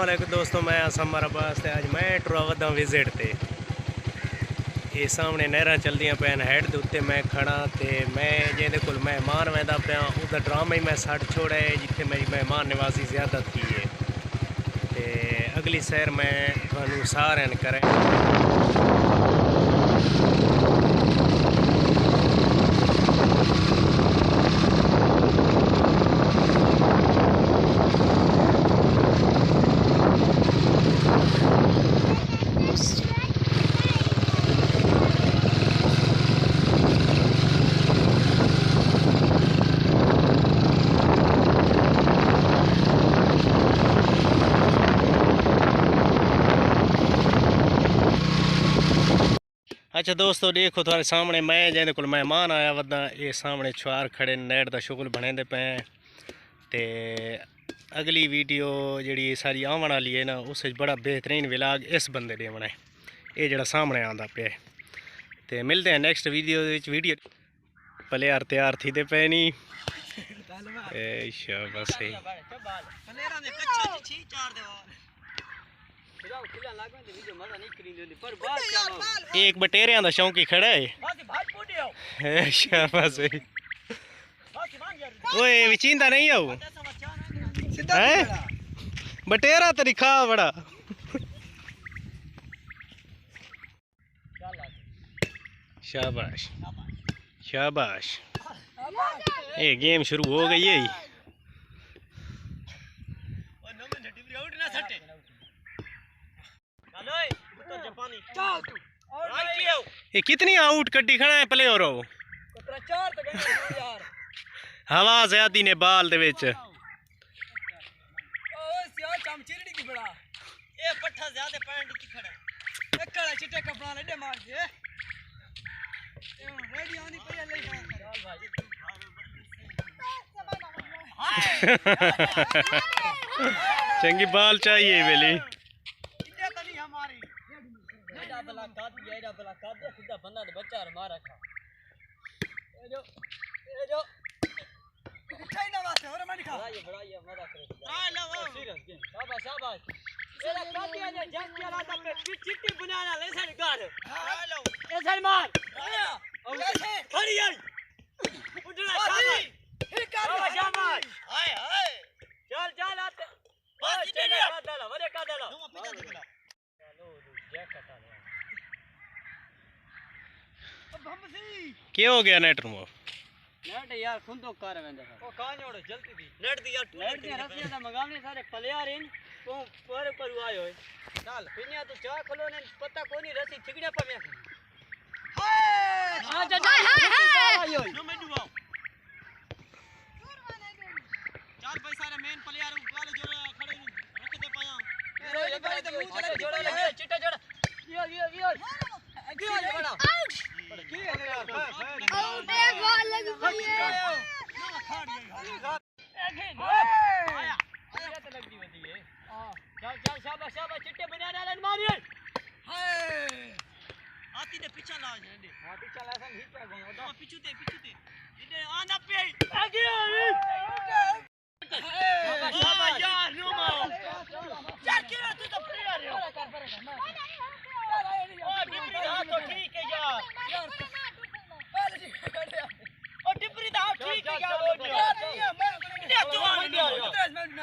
वालेकुम दोस्तों, मैं असम अब्बास ते अज मैं टुरा विजिट ते ये सामने नहर चलदियां पैन हैड के उत्ते मैं खड़ा ते मैं जिहदे कोल मेहमान वैंदा पिया उसका ड्रामा ही मैं सट छोड़ा है जिथे मेरी मेहमान नवाजी ज़्यादा थी है। ते अगली सैर मैं तुहानू सारें करें। अच्छा दोस्तों देखो थोड़े सामने मैं जिहदे कोल मेहमान आया वदा ये सामने छुआर खड़े नैट का शुगल बने दे पे ते अगली वीडियो जी सारी आवन वाली है ना उस बड़ा बेहतरीन विलाग इस बंदे ने बनाए ये जड़ा सामने आंदा पे ते मिलते हैं नेक्स्ट वीडियो प्लेयर तैयार थी दे पे नहीं शाबाश एक बटेरिया का शौकी खड़ा है शाबाश ओए विचिंदा नहीं आऊ है बटेरा तरीका बड़ा शाबाश शाबाश ये गेम शुरू हो गई है। ये कितनी आउट कड्डी खड़ा है प्ले हो रहा हवा ज्यादा ने बाल दे विच चंगी बाल चाहिए बेली क्या हो गया नेट नु नेट यार खुंदो कर वेंदा ओ कान्योड़ जल्दी दी नेट दी यार नेट दी रसिया दा मंगावने सारे प्लेयर इन तो पर आयो है चल पिन्या तो चा खलो ने पता कोनी रसी ठिकड़े पवे हाय हाय हाय नो मैं दुआओ चार पैसा रे मेन प्लेयर वाले जो खड़े रख दे पाया मेरे भाई तो मुंह चला जोड़ा लगे चिट्टा जोड़ा यो बड़ा बड़ा की है यार आउट है बॉल लग गई है आया तो लग दी होती है चल चल शाबाश शाबाश चिट्टे बना डालन मारिए हाय आती ने पीछे ला दे हां पीछे ला सन हिट पे गयो तो पीछू ते इधर आना पे आगे शाबाश यार नो मार चल के तू तो प्लेयर है तो ठीक है यार ओ टिपरी दा ठीक है यार ये तू आ गया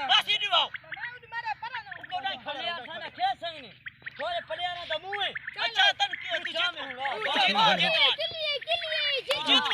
बस ही दिवाओ तो नहीं खड़े यार साना खेल संगनी थोड़े प्लेयर दा मुंह है अच्छा तन के तू जीत